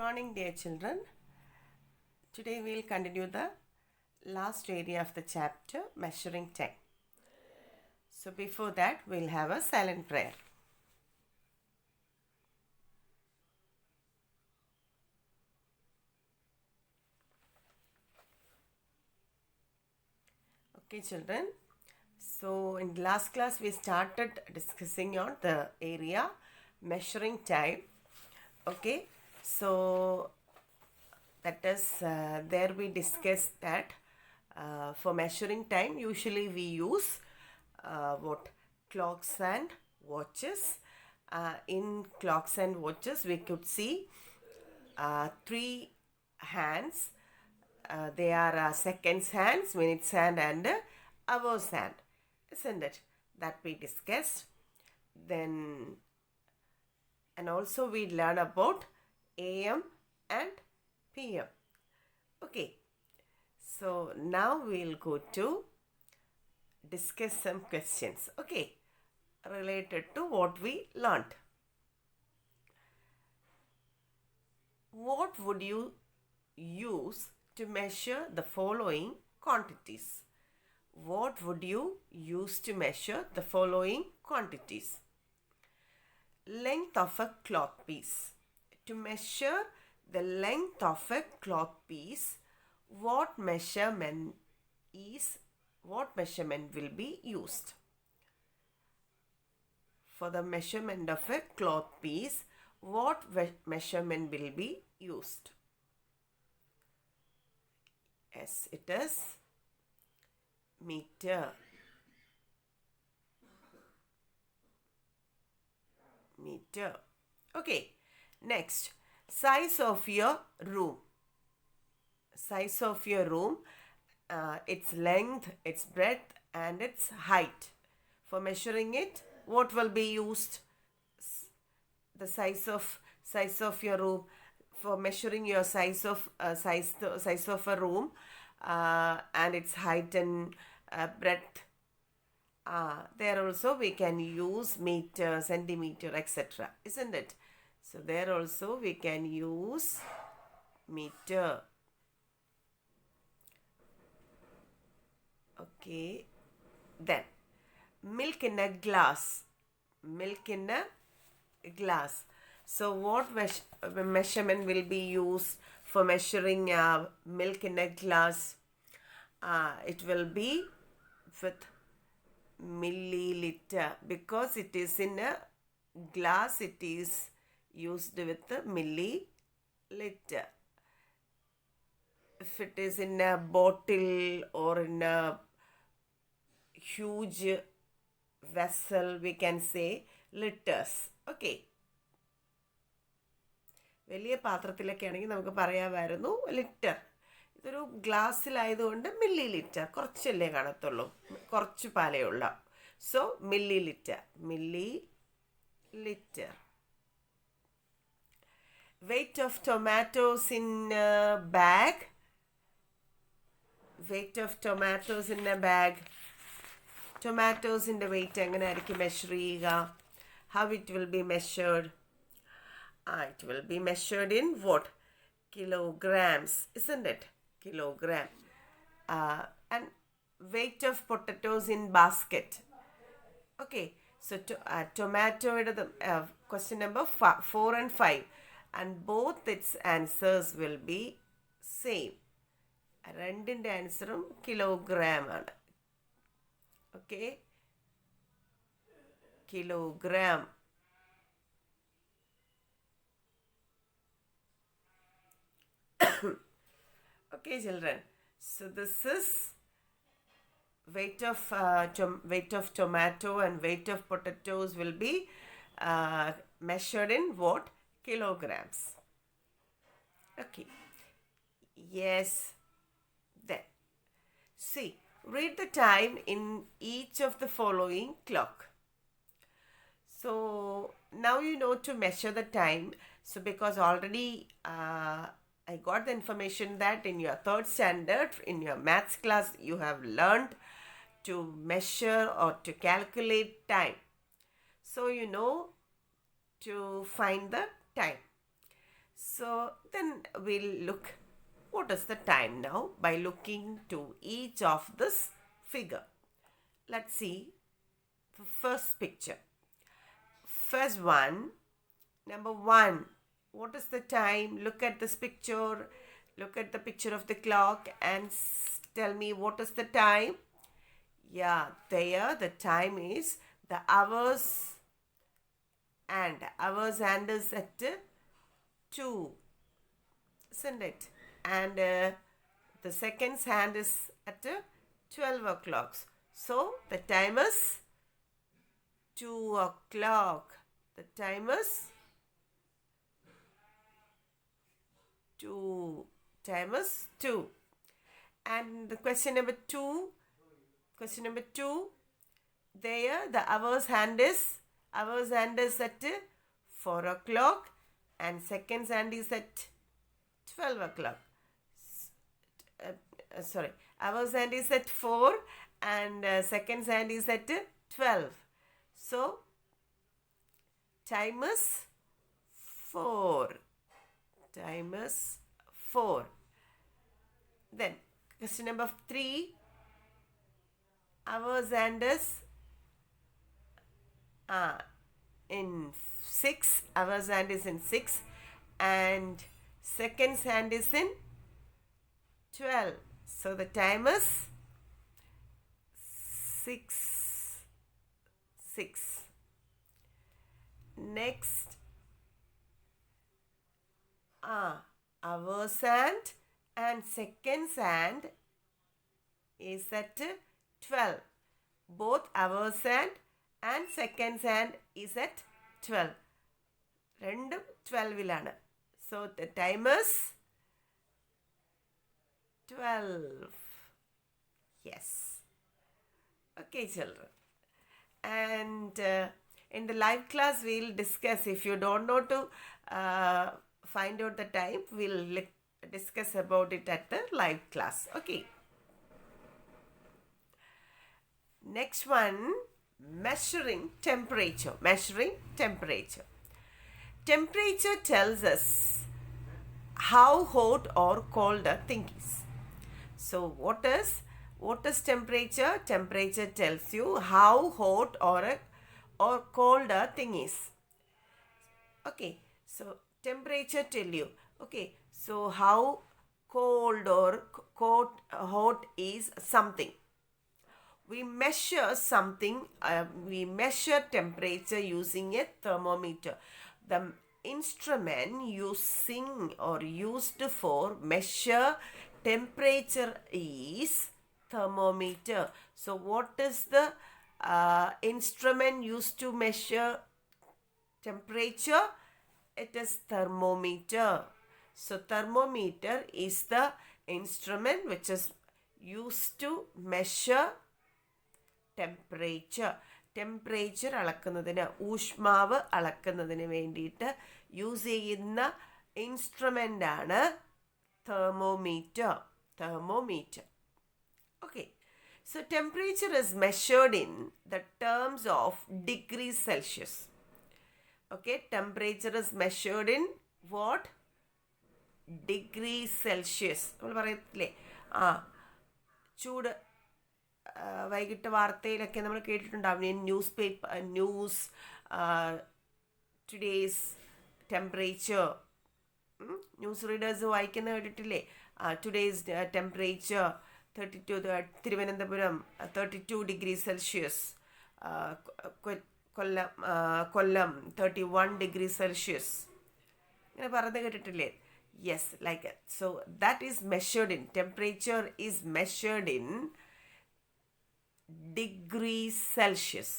morning, dear children. Today we will continue the last area of the chapter, measuring time. So before that, we'll have a silent prayer. Okay, children. So in the last class, we started discussing on the area measuring time. Okay, so that is there we discussed that for measuring time usually we use clocks and watches. In clocks and watches we could see three hands. They are seconds hands, minutes hand and hours hand, isn't it? That we discussed. Then and also we learn about AM and PM. Okay, so now we'll go to discuss some questions, okay, related to what we learned. What would you use to measure the following quantities? What would you use to measure the following quantities? Length of a cloth piece. To measure the length of a cloth piece, what measurement will be used? For the measurement of a cloth piece, what measurement will be used? Yes, it is meter. Meter. Okay, next, size of your room. Size of your room, its length, its breadth and its height. For measuring it, what will be used? The size of your room. For measuring your size of a room and its height and breadth. There also we can use meter, centimeter, etc. Isn't it? So there also we can use meter. Okay. Then milk in a glass. Milk in a glass. So what measurement will be used for measuring milk in a glass? It will be with milliliter, because it is in a glass, it is used with the milliliter. If it is in a bottle or in a huge vessel, we can say liters. Okay. വലിയ പാത്രത്തിലൊക്കെ ആണെങ്കിൽ നമുക്ക് പറയാമായിരുന്നു litre. ഇതൊരു ഗ്ലാസ്സിലായതുകൊണ്ട് milli litre, കുറച്ചല്ലേ കാണത്തുള്ളൂ, കുറച്ച് പാലയുള്ള. So milli litre. Weight of tomatoes in a bag. Weight of tomatoes in a bag. Tomatoesiൻ്റെ വെയിറ്റ് എങ്ങനെ ആയിരിക്കും മെഷർ ചെയ്യുക? How it will be measured? It will be measured in what? Kilograms, isn't it? Kilogram. And weight of potatoes in basket. Okay, so tomato, question number 4 and 5. And both its answers will be same. രണ്ടിൻ്റെ ആൻസറും kilogram ആണ്. Okay, kilogram. Okay, children. So this is weight of tomato and weight of potatoes will be measured in what? Kilograms. Okay. Yes. Then see, read the time in each of the following clock. So now you know to measure the time. So because already I got the information that in your 3rd standard, in your maths class, you have learned to measure or to calculate time. So you know to find the time. So then we'll look what is the time now by looking to each of this figure. Let's see the first picture. First one, number 1. What is the time? Look at this picture. Look at the picture of the clock and tell me what is the time. Yeah, there the time is the hours hand is at 2, isn't it? And the seconds hand is at 12 o'clock. So the time is 2 o'clock. The time is 2. Time is 2. And the question number 2. There the hours hand is at 4 o'clock and seconds hand is at 12 o'clock. Hours hand is at 4 and seconds hand is at 12. So time is 4. Time is 4. Then question number 3. Hours hand is in 6. Hours hand is in 6 and seconds hand is in 12. So the time is 6. Next, hours hand and seconds hand is at 12. Both hours hand and seconds hand is at 12. രണ്ടും 12-ലാണ്. So the time is 12. Yes. Okay, children. And in the live class, we'll discuss. If you don't know to find out the time, we'll discuss about it at the live class. Okay. Next one, measuring temperature. Temperature tells us how hot or cold a thing is. So what is temperature? Temperature tells you how hot or cold a thing is. Okay, so temperature tell you. Okay, so how cold or hot is something. We measure something, we measure temperature using a thermometer. The instrument used for measure temperature is thermometer. So what is the instrument used to measure temperature? It is thermometer. So thermometer is the instrument which is used to measure temperature അളക്കുന്നതിന്, ഊഷ്മാവ് അളക്കുന്നതിന് വേണ്ടിയിട്ട് use ചെയ്യുന്ന ഇൻസ്ട്രുമെൻ്റാണ് thermometer. Okay, so temperature is measured in the terms of degrees Celsius. Okay, temperature is measured in what? Degrees Celsius. നമ്മൾ പറയത്തില്ലേ ചൂട് വൈകിട്ട് വാർത്തയിലൊക്കെ നമ്മൾ കേട്ടിട്ടുണ്ടാവും. News today's temperature, news readers വായിക്കുന്ന കേട്ടിട്ടില്ലേ? Today's temperature 32, Thiruvananthapuram 32 degree Celsius, Kollam 31 degree Celsius, ഇങ്ങനെ പറഞ്ഞ് കേട്ടിട്ടില്ലേ? Yes, like it. So that is measured in, temperature is measured in degree Celsius.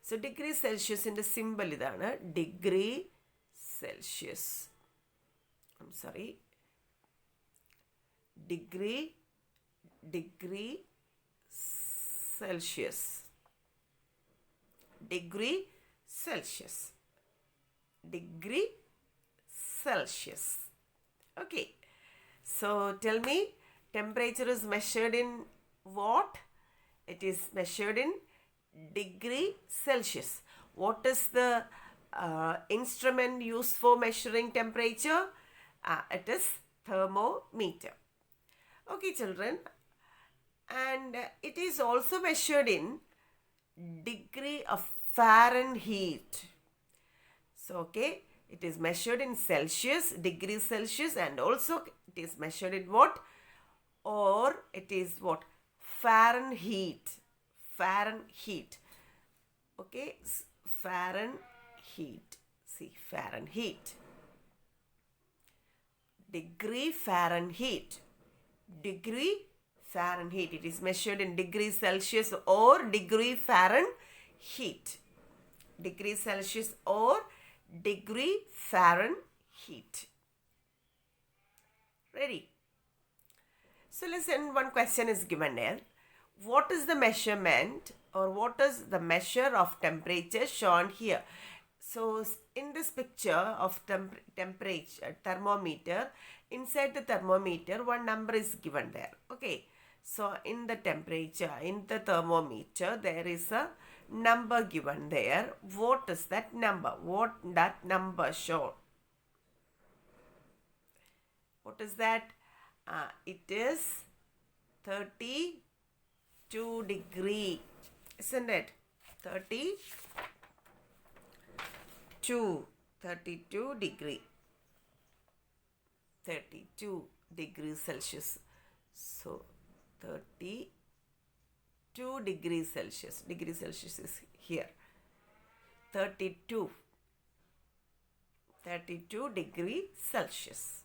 So degree Celsius in the symbol idana, degree Celsius. I'm sorry. Degree Celsius. Degree Celsius. Okay. So tell me, temperature is measured in what? It is measured in degree Celsius. What is the instrument used for measuring temperature? It is thermometer. Okay, children. And it is also measured in degree of Fahrenheit. So, okay, it is measured in Celsius, degrees Celsius, and also it is measured in what? Or it is what? Fahrenheit. Fahrenheit. Okay, Fahrenheit. See, Fahrenheit. Degree Fahrenheit. Degree Fahrenheit. It is measured in degrees Celsius or degree Fahrenheit. Degree Celsius or degree Fahrenheit. Ready? So listen, one question is given here. What is the measurement or what is the measure of temperature shown here? So in this picture of temperature, thermometer, inside the thermometer, one number is given there. Okay. So in the temperature, in the thermometer, there is a number given there. What is that number? What that number show? What is that? It is 32 degree, isn't it? 32 degree. 32 degrees Celsius. So 32 degrees Celsius. Degree Celsius is here. 32 degree Celsius.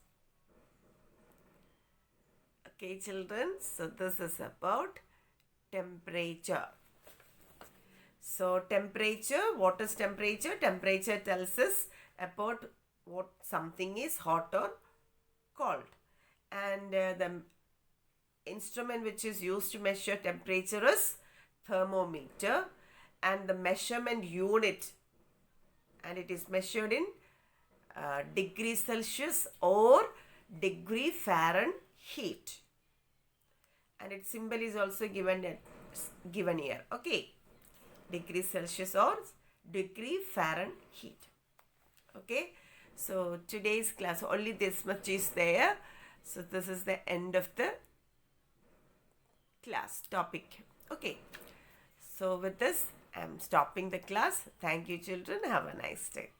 Okay, children. So this is about temperature. So temperature, what is temperature? Temperature tells us about what something is hot or cold. And the instrument which is used to measure temperature is thermometer, and the measurement unit, and it is measured in degrees Celsius or degree Fahrenheit, and its symbol is also given here. Okay, degree Celsius or degree Fahrenheit. Okay, so today's class only this much is there. So this is the end of the class topic. Okay, so with this I am stopping the class. Thank you, children. Have a nice day.